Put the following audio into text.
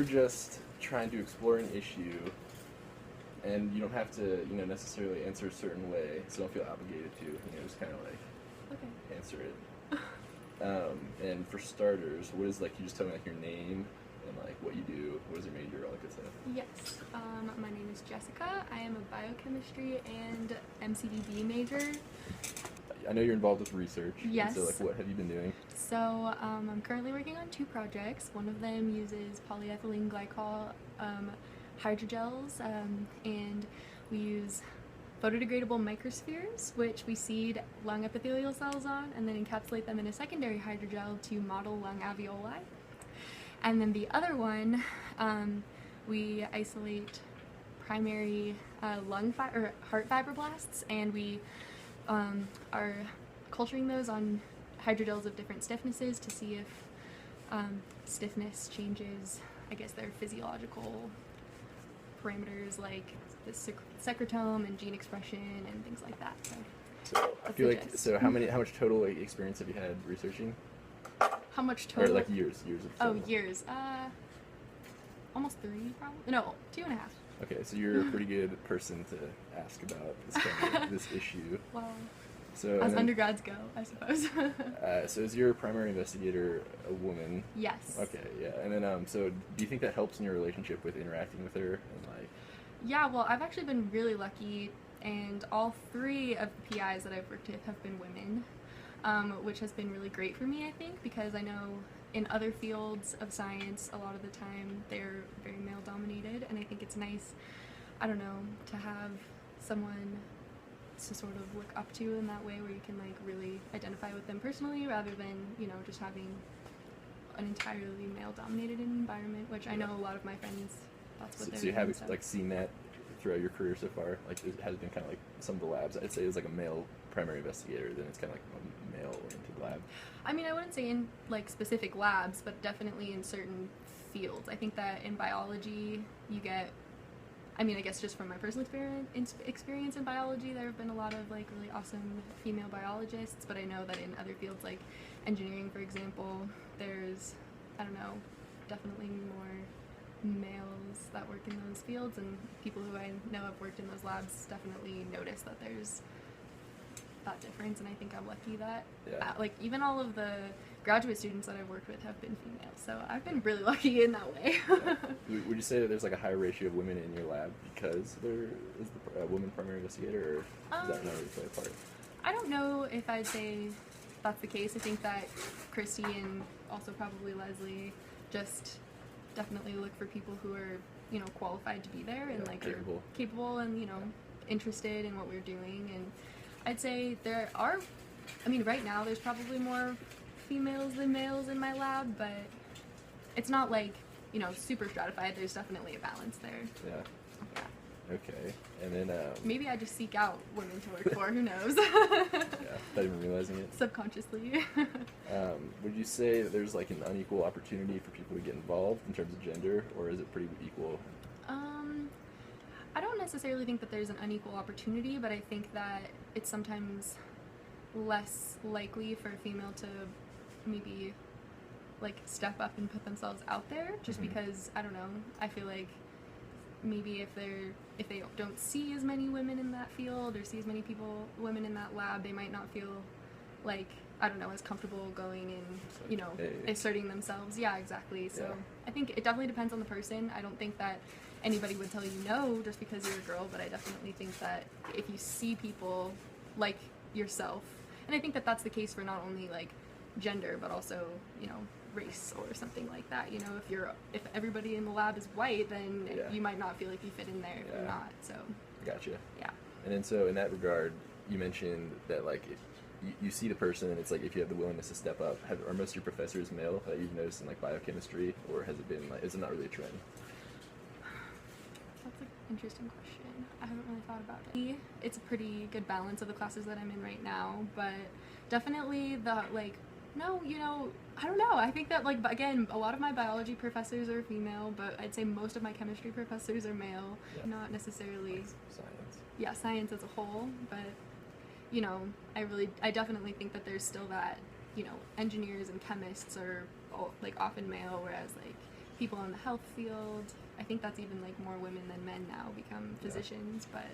we're just trying to explore an issue, and you don't have to, necessarily answer a certain way, so don't feel obligated to, just kind of like answer it. And for starters, what is, like, you just tell me, like, your name and, like, what you do, what is your major, all that good stuff. Yes, my name is Jessica. I am a biochemistry and MCDB major. I know you're involved with research. Yes. So, like, what have you been doing? So, I'm currently working on 2 projects. One of them uses polyethylene glycol hydrogels, and we use photodegradable microspheres, which we seed lung epithelial cells on and then encapsulate them in a secondary hydrogel to model lung alveoli. And then the other one, we isolate primary heart fibroblasts, and we are culturing those on hydrogels of different stiffnesses to see if stiffness changes, I guess, their physiological parameters like the secretome and gene expression and things like that. So I feel like, so how much total, like, experience have you had researching? How much total? Or, like, years of total. Oh, years. Almost 3, probably. No, 2.5. Okay, so you're a pretty good person to ask about this issue. Well, so, as undergrads go, I suppose. So is your primary investigator a woman? Yes. Okay, yeah. And then, so do you think that helps in your relationship with interacting with her? And, like... Yeah, well, I've actually been really lucky, and all 3 of the PIs that I've worked with have been women, which has been really great for me, I think, because I know in other fields of science, a lot of the time, they're very male-dominated, and I think it's nice, I don't know, to have someone to sort of look up to in that way, where you can, like, really identify with them personally, rather than, just having an entirely male-dominated environment, which I know a lot of my friends, that's what they're doing. So you have, like, seen that throughout your career so far? Like, it has been kind of like some of the labs, I'd say, it's like a male primary investigator, then it's kind of like a male-oriented lab. I mean, I wouldn't say in, like, specific labs, but definitely in certain fields. I think that in biology, you get, I mean, I guess just from my personal experience in biology, there have been a lot of, like, really awesome female biologists, but I know that in other fields, like engineering, for example, there's, I don't know, definitely more males that work in those fields, and people who I know have worked in those labs definitely notice that there's that difference, and I think I'm lucky that, like, even all of the graduate students that I've worked with have been female, so I've been really lucky in that way. Would you say that there's, like, a higher ratio of women in your lab because there is the woman primary investigator, or does that not really play a part? I don't know if I'd say that's the case. I think that Christy and also probably Leslie just definitely look for people who are, qualified to be there, and, like, capable and, interested in what we're doing. And I'd say there are, I mean, right now there's probably more females than males in my lab, but it's not, like, super stratified. There's definitely a balance there. Yeah. Okay. And then maybe I just seek out women to work for, who knows? Yeah, not even realizing it. Subconsciously. Would you say that there's, like, an unequal opportunity for people to get involved in terms of gender, or is it pretty equal? I don't necessarily think that there's an unequal opportunity, but I think that it's sometimes less likely for a female to maybe, like, step up and put themselves out there, just because, I don't know, I feel like maybe if they don't see as many women in that field, or see as many women in that lab, they might not feel like, I don't know, as comfortable going and, asserting themselves. Yeah, exactly. So I think it definitely depends on the person. I don't think that anybody would tell you no just because you're a girl, but I definitely think that if you see people like yourself, and I think that that's the case for not only, like, gender, but also, race or something like that. If everybody in the lab is white, then you might not feel like you fit in there if you're not. So. Gotcha. Yeah. And then, so in that regard, you mentioned that, like, you see the person, and it's like, if you have the willingness to step up, are most of your professors male that you've noticed in, like, biochemistry, or has it been, like, is it not really a trend? That's an interesting question. I haven't really thought about it. It's a pretty good balance of the classes that I'm in right now, but definitely the, like, no, I don't know. I think that, like, again, a lot of my biology professors are female, but I'd say most of my chemistry professors are male. Yeah. Not necessarily science. Yeah, science as a whole, but, I definitely think that there's still that, engineers and chemists are, like, often male, whereas, like, people in the health field. I think that's even like more women than men now become physicians, but